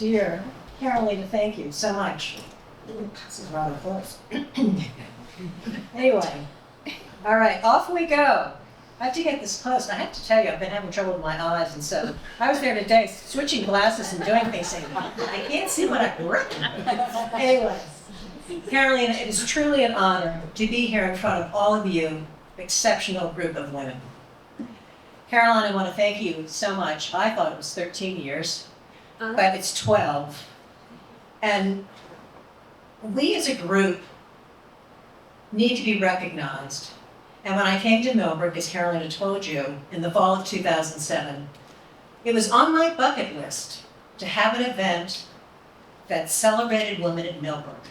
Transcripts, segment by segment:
dear Carolina, thank you so much. This is rather close. Anyway, all right, off we go. I have to get this close. I have to tell you, I've been having trouble with my eyes, and so I was there today switching glasses and doing things, saying, I can't see what I've written. Anyway, Carolina, it is truly an honor to be here in front of all of you, an exceptional group of women. Caroline, I want to thank you so much. I thought it was 13 years, but it's 12. And we as a group need to be recognized. And when I came to Millbrook, as Carolina told you, in the fall of 2007, it was on my bucket list to have an event that celebrated women at Millbrook.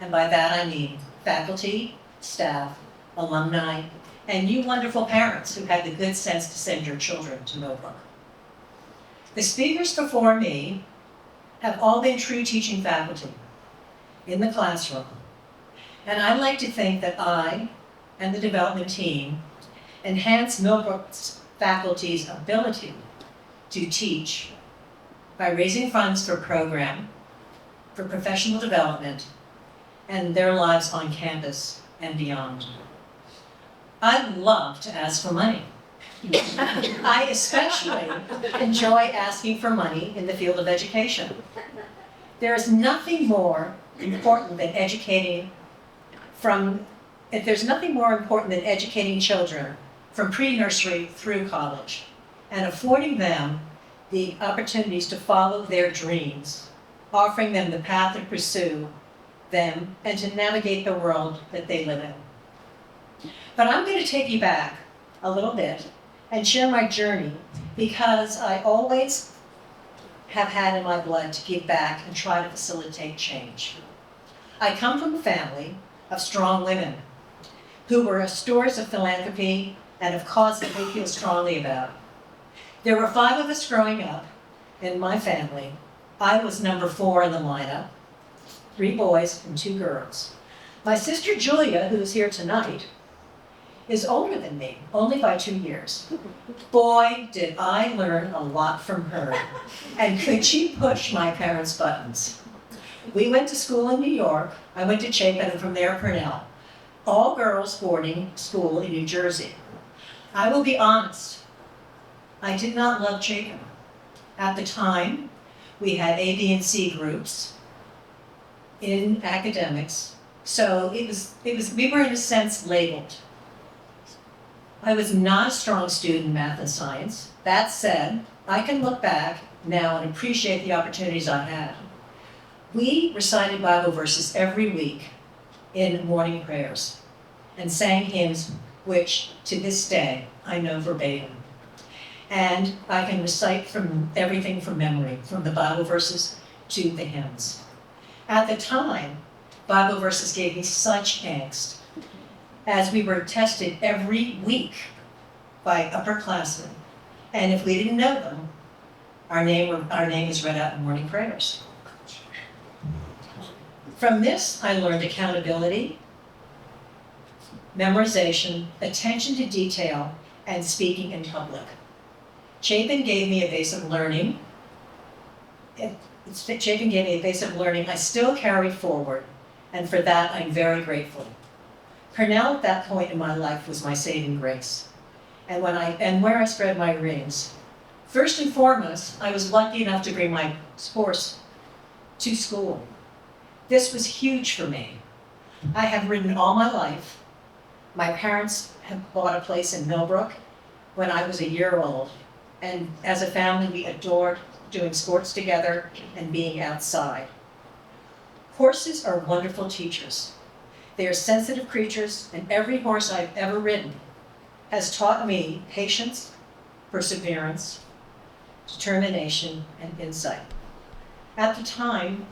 And by that I mean faculty, staff, alumni, and you wonderful parents who had the good sense to send your children to Millbrook. The speakers before me have all been true teaching faculty in the classroom. And I like to think that I and the development team enhance Millbrook's faculty's ability to teach by raising funds for program, for professional development, and their lives on campus and beyond. I love to ask for money. I especially enjoy asking for money in the field of education. There is nothing more important than educating children from pre-nursery through college and affording them the opportunities to follow their dreams, offering them the path to pursue them and to navigate the world that they live in. But I'm going to take you back a little bit and share my journey because I always have had in my blood to give back and try to facilitate change. I come from a family of strong women who were stewards of philanthropy and of causes that we feel strongly about. There were 5 of us growing up in my family. I was number 4 in the lineup, 3 boys and 2 girls. My sister Julia, who is here tonight, is older than me, only by 2 years. Boy, did I learn a lot from her. And could she push my parents' buttons. We went to school in New York. I went to Chapin and from there Purnell. All girls boarding school in New Jersey. I will be honest, I did not love Chapin. At the time, we had A, B, and C groups in academics, so we were in a sense labeled. I was not a strong student in math and science. That said, I can look back now and appreciate the opportunities I had. We recited Bible verses every week in morning prayers and sang hymns which, to this day, I know verbatim. And I can recite from everything from memory, from the Bible verses to the hymns. At the time, Bible verses gave me such angst, as we were tested every week by upperclassmen. And if we didn't know them, our name is read out in morning prayers. From this, I learned accountability, memorization, attention to detail, and speaking in public. Chapin gave me a base of learning. Chapin gave me a base of learning I still carry forward, and for that I'm very grateful. Purnell at that point in my life was my saving grace, and where I spread my wings. First and foremost, I was lucky enough to bring my sports to school. This was huge for me. I have ridden all my life. My parents had bought a place in Millbrook when I was a year old, and as a family we adored doing sports together and being outside. Horses are wonderful teachers. They are sensitive creatures, and every horse I've ever ridden has taught me patience, perseverance, determination, and insight. At the time,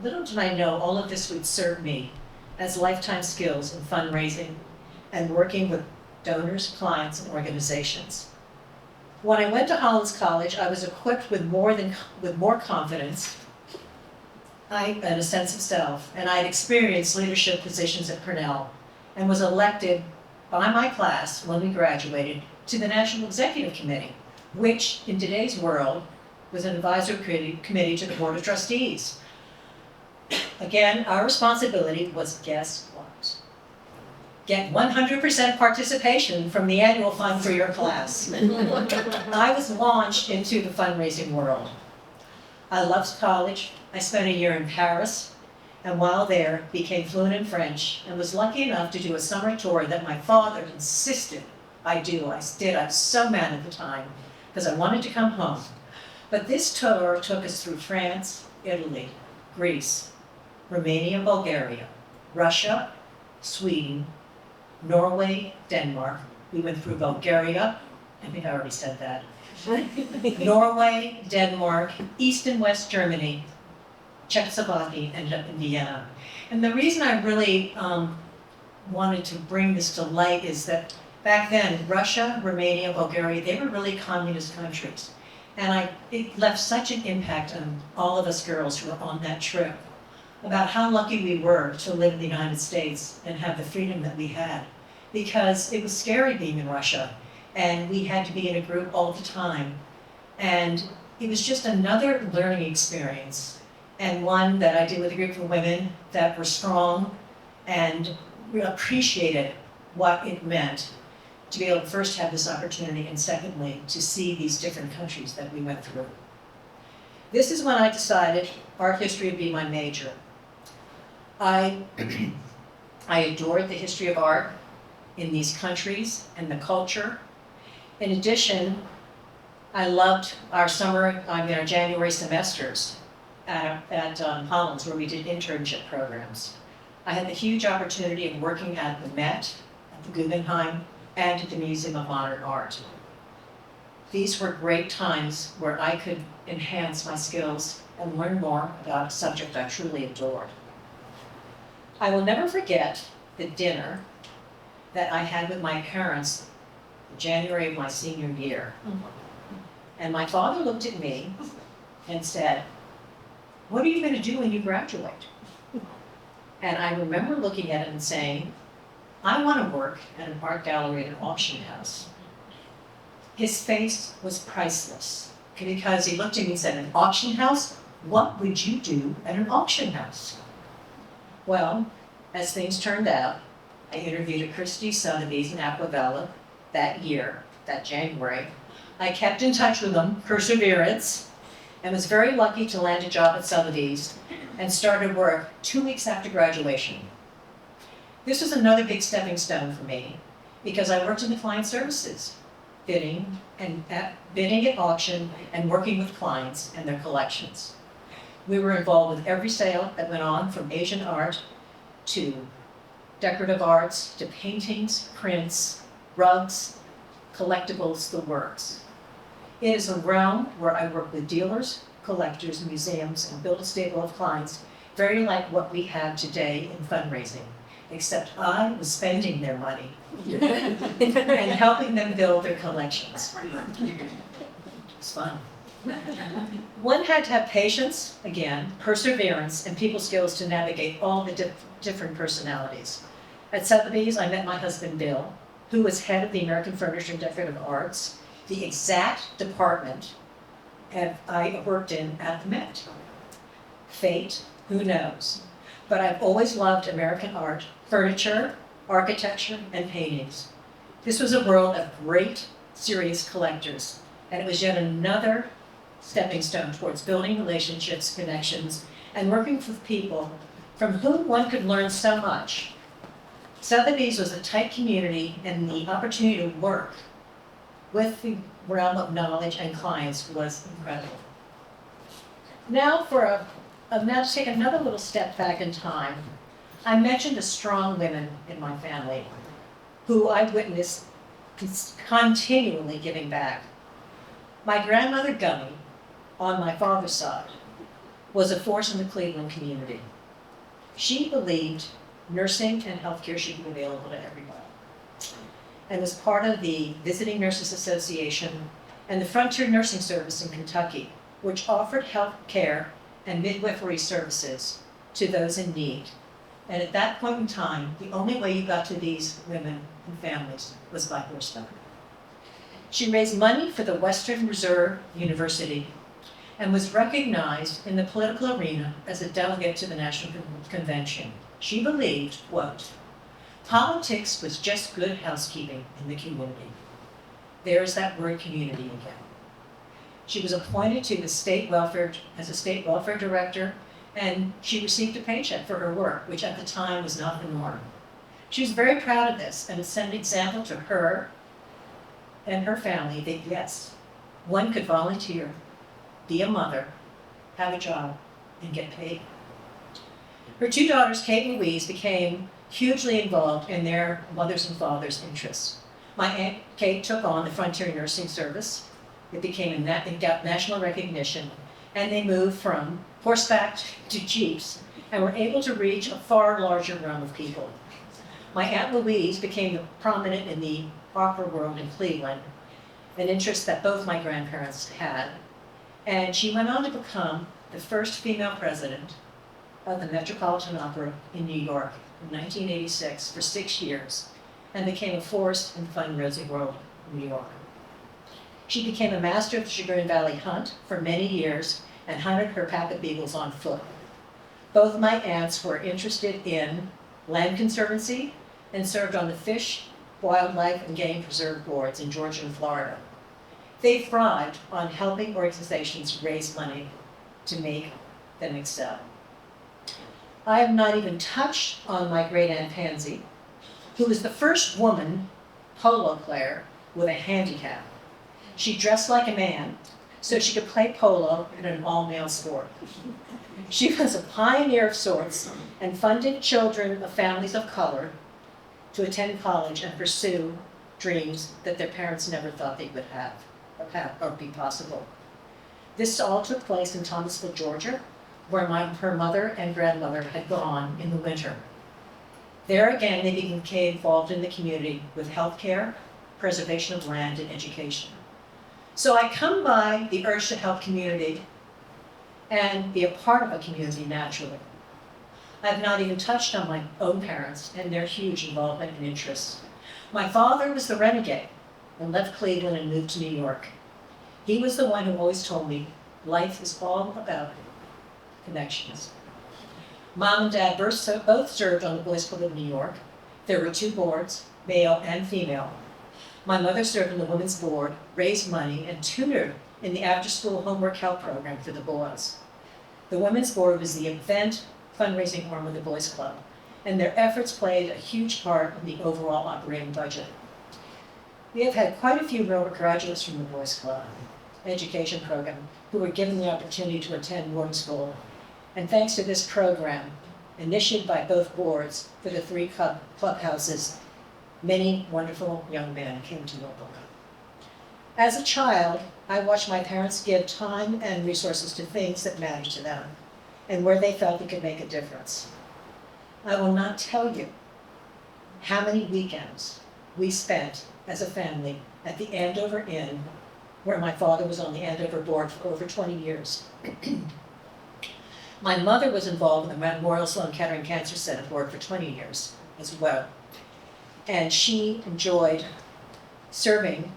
little did I know all of this would serve me as lifetime skills in fundraising and working with donors, clients, and organizations. When I went to Hollins College, I was equipped with more confidence and a sense of self, and I had experienced leadership positions at Purnell and was elected by my class when we graduated to the National Executive Committee, which in today's world was an advisory committee to the Board of Trustees. Again, our responsibility was, guess what? Get 100% participation from the annual fund for your class. I was launched into the fundraising world. I loved college. I spent a year in Paris, and while there, became fluent in French, and was lucky enough to do a summer tour that my father insisted I do. I did. I was so mad at the time, because I wanted to come home. But this tour took us through France, Italy, Greece, Romania, Bulgaria, Russia, Sweden, Norway, Denmark. We went through Bulgaria. I think I already said that. Norway, Denmark, East and West Germany, Czechoslovakia, ended up in Vienna. And the reason I really wanted to bring this to light is that back then, Russia, Romania, Bulgaria, they were really communist countries. And it left such an impact on all of us girls who were on that trip about how lucky we were to live in the United States and have the freedom that we had. Because it was scary being in Russia, and we had to be in a group all the time. And it was just another learning experience, and one that I did with a group of women that were strong and appreciated what it meant to be able to first have this opportunity, and secondly, to see these different countries that we went through. This is when I decided art history would be my major. I adored the history of art in these countries and the culture. In addition, I loved our January semesters at Hollins, where we did internship programs. I had the huge opportunity of working at the Met, at the Guggenheim, and at the Museum of Modern Art. These were great times where I could enhance my skills and learn more about a subject I truly adored. I will never forget the dinner that I had with my parents in January of my senior year. And my father looked at me and said, "What are you going to do when you graduate?" And I remember looking at him and saying, "I want to work at an art gallery at an auction house." His face was priceless, because he looked at me and said, "An auction house? What would you do at an auction house?" Well, as things turned out, I interviewed at Christie Sotheby's in Aquavella that year, that January. I kept in touch with them, perseverance, and was very lucky to land a job at Sotheby's and started work 2 weeks after graduation. This was another big stepping stone for me, because I worked in the client services, bidding at auction and working with clients and their collections. We were involved with every sale that went on, from Asian art to decorative arts to paintings, prints, rugs, collectibles, the works. It is a realm where I work with dealers, collectors, museums, and build a stable of clients, very like what we have today in fundraising, except I was spending their money and helping them build their collections. It's fun. One had to have patience, again, perseverance, and people skills to navigate all the different personalities. At Sotheby's, I met my husband, Bill, who was head of the American Furniture and Decorative Arts, the exact department I worked in at the Met. Fate, who knows? But I've always loved American art, furniture, architecture, and paintings. This was a world of great, serious collectors, and it was yet another stepping stone towards building relationships, connections, and working with people from whom one could learn so much. Sotheby's was a tight community, and the opportunity to work with the realm of knowledge and clients was incredible. Now to take another little step back in time, I mentioned the strong women in my family who I witnessed continually giving back. My grandmother Gummy, on my father's side, was a force in the Cleveland community. She believed nursing and healthcare should be available to everybody, and was part of the Visiting Nurses Association and the Frontier Nursing Service in Kentucky, which offered health care and midwifery services to those in need. And at that point in time, the only way you got to these women and families was by horseback. She raised money for the Western Reserve University, and was recognized in the political arena as a delegate to the National Convention. She believed, quote, politics was just good housekeeping in the community. There's that word community again. She was appointed to the state welfare as a state welfare director, and she received a paycheck for her work, which at the time was not the norm. She was very proud of this, and it set an example to her and her family that yes, one could volunteer, be a mother, have a job, and get paid. Her two daughters, Kate and Louise, became hugely involved in their mother's and father's interests. My Aunt Kate took on the Frontier Nursing Service. It became it got national recognition, and they moved from horseback to jeeps and were able to reach a far larger realm of people. My Aunt Louise became prominent in the opera world in Cleveland, an interest that both my grandparents had, and she went on to become the first female president of the Metropolitan Opera in New York in 1986 for 6 years, and became a force in the fundraising world in New York. She became a master of the Chagrin Valley Hunt for many years and hunted her pack of beagles on foot. Both my aunts were interested in land conservancy and served on the Fish, Wildlife, and Game Preserve boards in Georgia and Florida. They thrived on helping organizations raise money to make them excel. I have not even touched on my great aunt Pansy, who was the first woman polo player with a handicap. She dressed like a man so she could play polo in an all-male sport. She was a pioneer of sorts and funded children of families of color to attend college and pursue dreams that their parents never thought they would have or be possible. This all took place in Thomasville, Georgia, where her mother and grandmother had gone in the winter. There again, they became involved in the community with healthcare, preservation of land, and education. So I come by the urge to help community and be a part of a community naturally. I have not even touched on my own parents and their huge involvement and interests. My father was the renegade and left Cleveland and moved to New York. He was the one who always told me life is all about connections. Mom and Dad both served on the Boys Club of New York. There were 2 boards, male and female. My mother served on the women's board, raised money, and tutored in the after-school homework help program for the boys. The women's board was the event fundraising arm of the Boys Club, and their efforts played a huge part in the overall operating budget. We have had quite a few Millbrook graduates from the Boys Club education program who were given the opportunity to attend boarding school, and thanks to this program, initiated by both boards for the 3 clubhouses, many wonderful young men came to Millbrook. As a child, I watched my parents give time and resources to things that mattered to them and where they felt it could make a difference. I will not tell you how many weekends we spent as a family at the Andover Inn, where my father was on the Andover board for over 20 years. My mother was involved in the Memorial Sloan Kettering Cancer Center board for 20 years as well. And she enjoyed serving,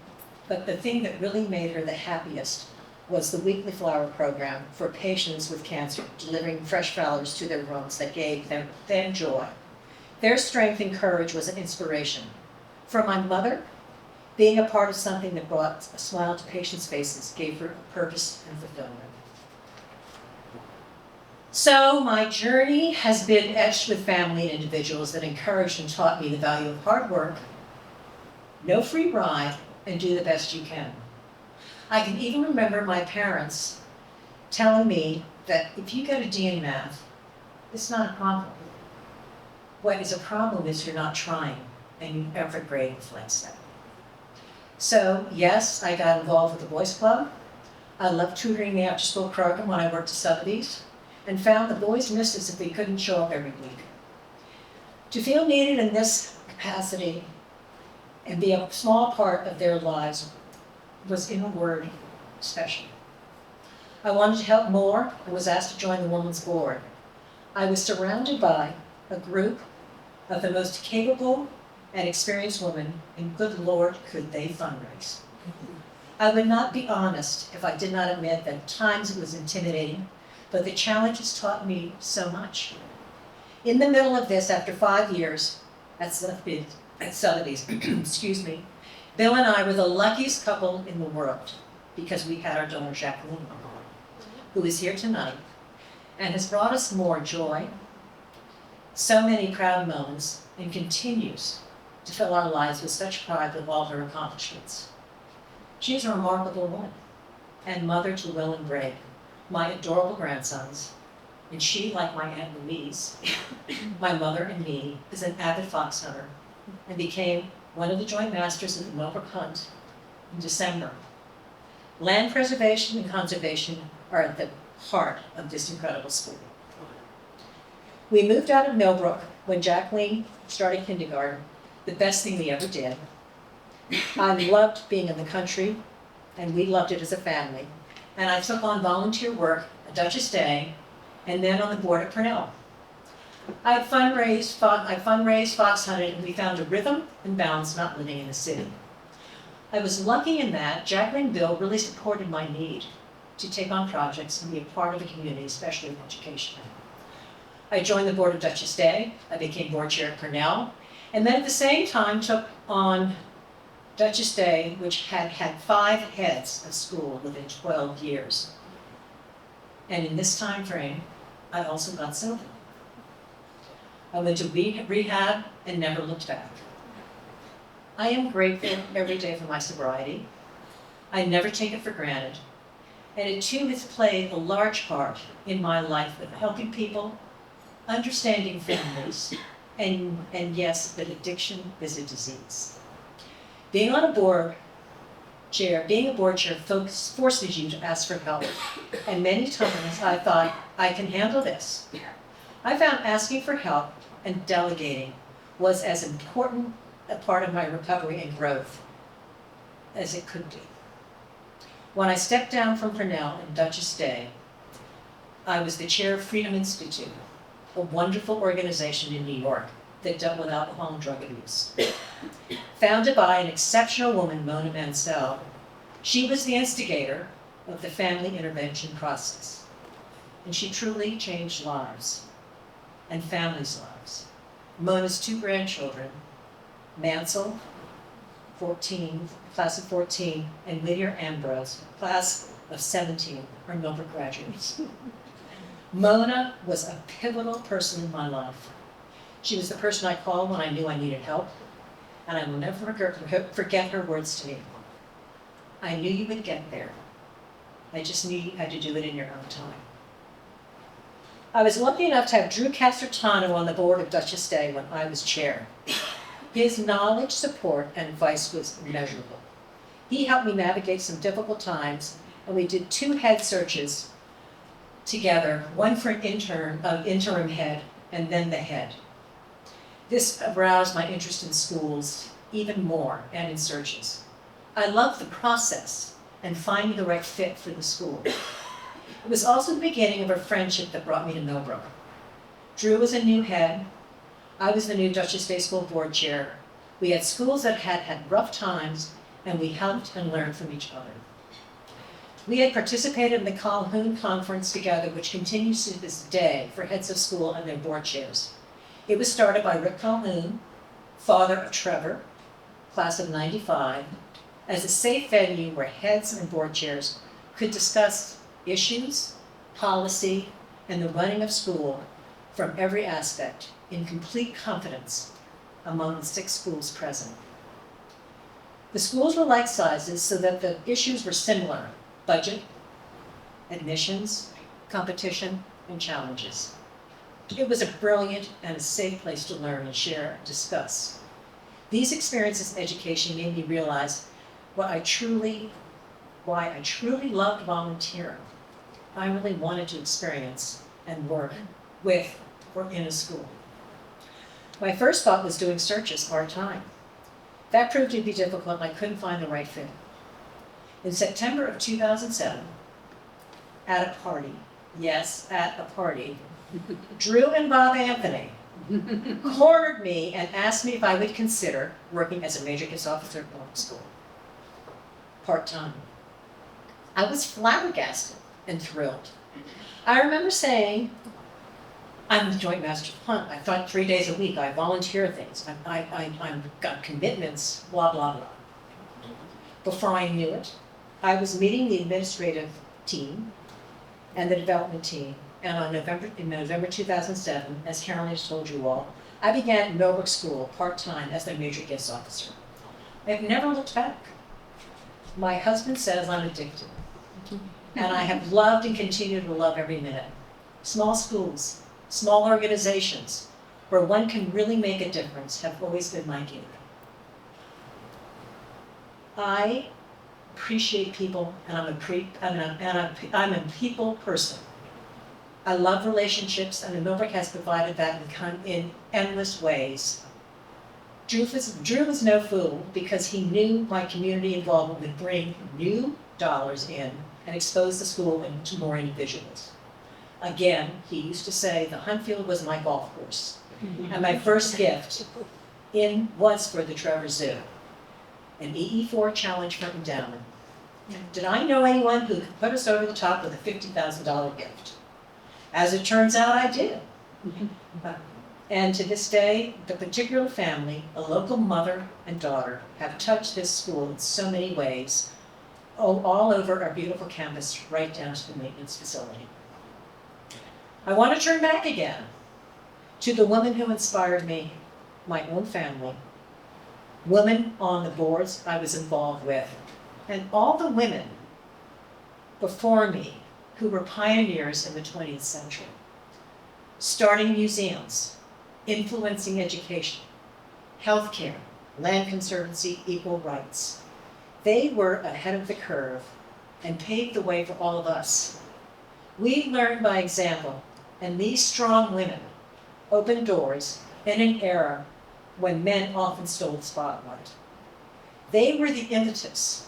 but the thing that really made her the happiest was the weekly flower program for patients with cancer, delivering fresh flowers to their rooms that gave them joy. Their strength and courage was an inspiration. For my mother, being a part of something that brought a smile to patients' faces gave her purpose and fulfillment. So my journey has been etched with family and individuals that encouraged and taught me the value of hard work, no free ride, and do the best you can. I can even remember my parents telling me that if you get a D in math, it's not a problem. What is a problem is you're not trying, and your effort grade reflects that. So yes, I got involved with the Boys Club. I loved tutoring the after-school program when I worked at Sotheby's, and found the boys missed us if we couldn't show up every week. To feel needed in this capacity and be a small part of their lives was, in a word, special. I wanted to help more and was asked to join the women's board. I was surrounded by a group of the most capable and experienced women, and good Lord, could they fundraise. I would not be honest if I did not admit that at times it was intimidating, but the challenges taught me so much. In the middle of this, after 5 years at Sotheby's, excuse me, Bill and I were the luckiest couple in the world because we had our donor Jacqueline, who is here tonight and has brought us more joy, so many proud moments, and continues to fill our lives with such pride with all her accomplishments. She is a remarkable woman and mother to Will and Greg, my adorable grandsons, and she, like my Aunt Louise, my mother and me, is an avid fox hunter and became one of the joint masters of the Millbrook Hunt in December. Land preservation and conservation are at the heart of this incredible school. We moved out of Millbrook when Jacqueline started kindergarten, the best thing we ever did. I loved being in the country, and we loved it as a family. And I took on volunteer work at Duchess Day, and then on the board at Purnell. I fundraised, fox hunted, and we found a rhythm and balance not living in the city. I was lucky in that Jacqueline and Bill really supported my need to take on projects and be a part of the community, especially in education. I joined the board of Duchess Day. I became board chair at Purnell, and then at the same time took on Duchess Day, which had had 5 heads of school within 12 years. And in this time frame, I also got sober. I went to rehab and never looked back. I am grateful every day for my sobriety. I never take it for granted. And it too has played a large part in my life of helping people, understanding families, and yes, that addiction is a disease. Being a board chair forces you to ask for help. And many times I thought, I can handle this. I found asking for help and delegating was as important a part of my recovery and growth as it could be. When I stepped down from Purnell and Duchess Day, I was the chair of Freedom Institute, a wonderful organization in New York that dealt with alcohol and drug abuse. Founded by an exceptional woman, Mona Stahl, she was the instigator of the family intervention process. And she truly changed lives and families' lives. Mona's 2 grandchildren, Mansell, 14, class of 14, and Lydia Ambrose, class of 17, are Millbrook graduates. Mona was a pivotal person in my life. She was the person I called when I knew I needed help, and I will never forget her words to me. I knew you would get there. I just knew you had to do it in your own time. I was lucky enough to have Drew Casertano on the board of Duchess Day when I was chair. His knowledge, support, and advice was immeasurable. He helped me navigate some difficult times, and we did 2 head searches together, one for an interim head, and then the head. This aroused my interest in schools even more and in searches. I loved the process and finding the right fit for the school. It was also the beginning of a friendship that brought me to Millbrook. Drew was a new head. I was the new Duchess Day School board chair. We had schools that had had rough times, and we helped and learned from each other. We had participated in the Calhoun Conference together, which continues to this day for heads of school and their board chairs. It was started by Rick Calhoun, father of Trevor, class of 95, as a safe venue where heads and board chairs could discuss issues, policy, and the running of school from every aspect in complete confidence among the 6 schools present. The schools were like sizes so that the issues were similar: budget, admissions, competition, and challenges. It was a brilliant and a safe place to learn and share and discuss. These experiences in education made me realize why I truly loved volunteering. I really wanted to experience and work with or in a school. My first thought was doing searches part-time. That proved to be difficult, and I couldn't find the right fit. In September of 2007, at a party, yes, at a party, Drew and Bob Anthony cornered me and asked me if I would consider working as a major kids officer at public school, part-time. I was flabbergasted and thrilled. I remember saying, I'm the Joint Master of Hunt. I thought 3 days a week. I volunteer things. I've got commitments, blah, blah, blah. Before I knew it, I was meeting the administrative team and the development team. And in November 2007, as Carolyn has told you all, I began at Millbrook School part-time as their major gifts officer. I've never looked back. My husband says I'm addicted. And I have loved and continue to love every minute. Small schools, small organizations, where one can really make a difference have always been my gift. I appreciate people, and I'm a people person. I love relationships, and Millbrook has provided that in endless ways. Drew was no fool because he knew my community involvement would bring new dollars in and expose the school to more individuals. Again, he used to say the hunt field was my golf course. And my first gift was for the Trevor Zoo, an EE4 challenge for endowment. Did I know anyone who could put us over the top with a $50,000 gift? As it turns out, I did. And to this day, the particular family, a local mother and daughter, have touched this school in so many ways, all over our beautiful campus, right down to the maintenance facility. I want to turn back again to the woman who inspired me, my own family, women on the boards I was involved with, and all the women before me who were pioneers in the 20th century, starting museums, influencing education, healthcare, land conservancy, equal rights. They were ahead of the curve and paved the way for all of us. We learned by example, and these strong women opened doors in an era when men often stole the spotlight. They were the impetus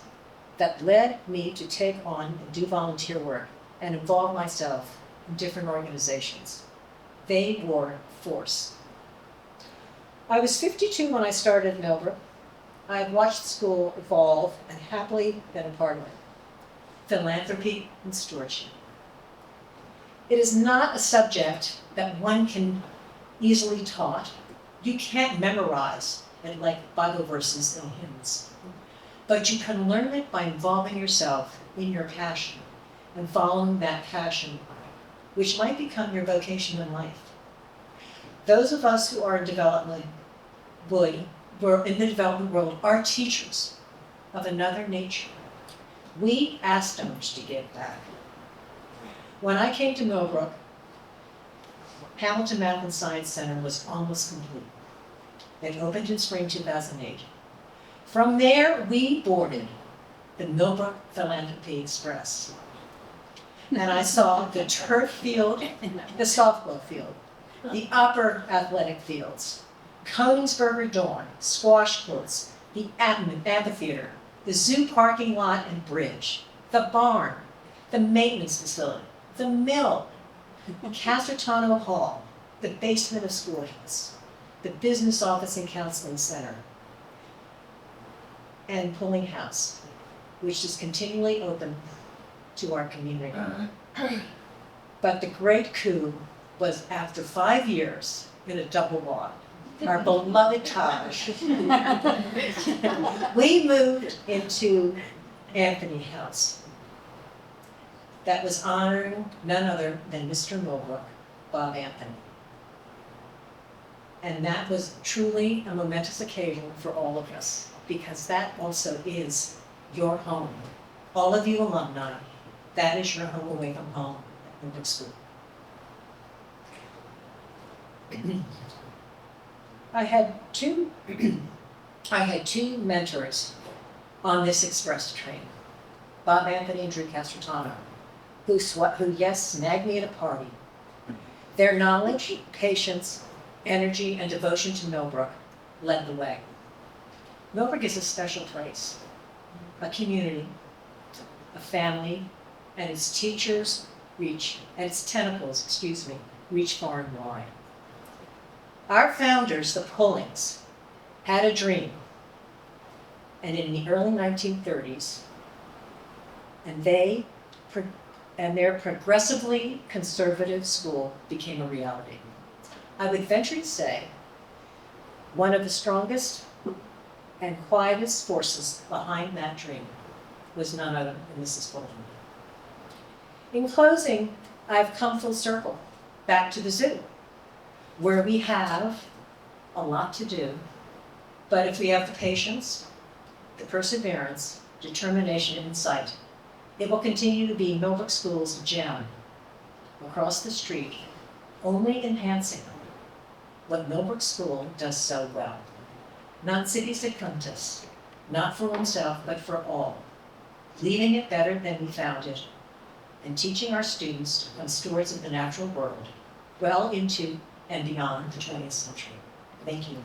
that led me to take on and do volunteer work and involve myself in different organizations. They were force. I was 52 when I started at Millbrook. I had watched the school evolve and happily been a part of it. Philanthropy and stewardship. It is not a subject that one can easily taught. You can't memorize it like Bible verses and hymns. But you can learn it by involving yourself in your passion and following that passion, which might become your vocation in life. Those of us who are in development world are teachers of another nature. We ask donors to give back. When I came to Millbrook, Hamilton Math and Science Center was almost complete. It opened in spring 2008. From there, we boarded the Millbrook Philanthropy Express. And I saw the turf field, the softball field, the upper athletic fields, Koningsberger Dorm, squash courts, the amphitheater, the zoo parking lot and bridge, the barn, the maintenance facility, the mill, Casertano Hall, the basement of schoolhouse, the business office and counseling center, and Pulling House, which is continually open to our community. But the great coup was after 5 years in a double wide, our beloved Taj. We moved into Anthony House. That was honoring none other than Mr. Millbrook, Bob Anthony. And that was truly a momentous occasion for all of us, because that also is your home. All of you alumni, that is your home away from home at Millbrook School. I had two mentors on this express train, Bob Anthony and Drew Castrotano, who snagged me at a party. Their knowledge, patience, energy, and devotion to Millbrook led the way. Millbrook is a special place, a community, a family, and its tentacles reach far and wide. Our founders, the Pullings, had a dream, and in the early 1930s, and their progressively conservative school became a reality. I would venture to say one of the strongest and quietest forces behind that dream was none other than Mrs. Golden. In closing, I've come full circle, back to the zoo, where we have a lot to do, but if we have the patience, the perseverance, determination, and insight, it will continue to be Millbrook School's gem across the street, only enhancing what Millbrook School does so well. Not cities secundus, not for oneself, but for all, leaving it better than we found it, and teaching our students to become stewards of the natural world well into and beyond the 20th century. Thank you.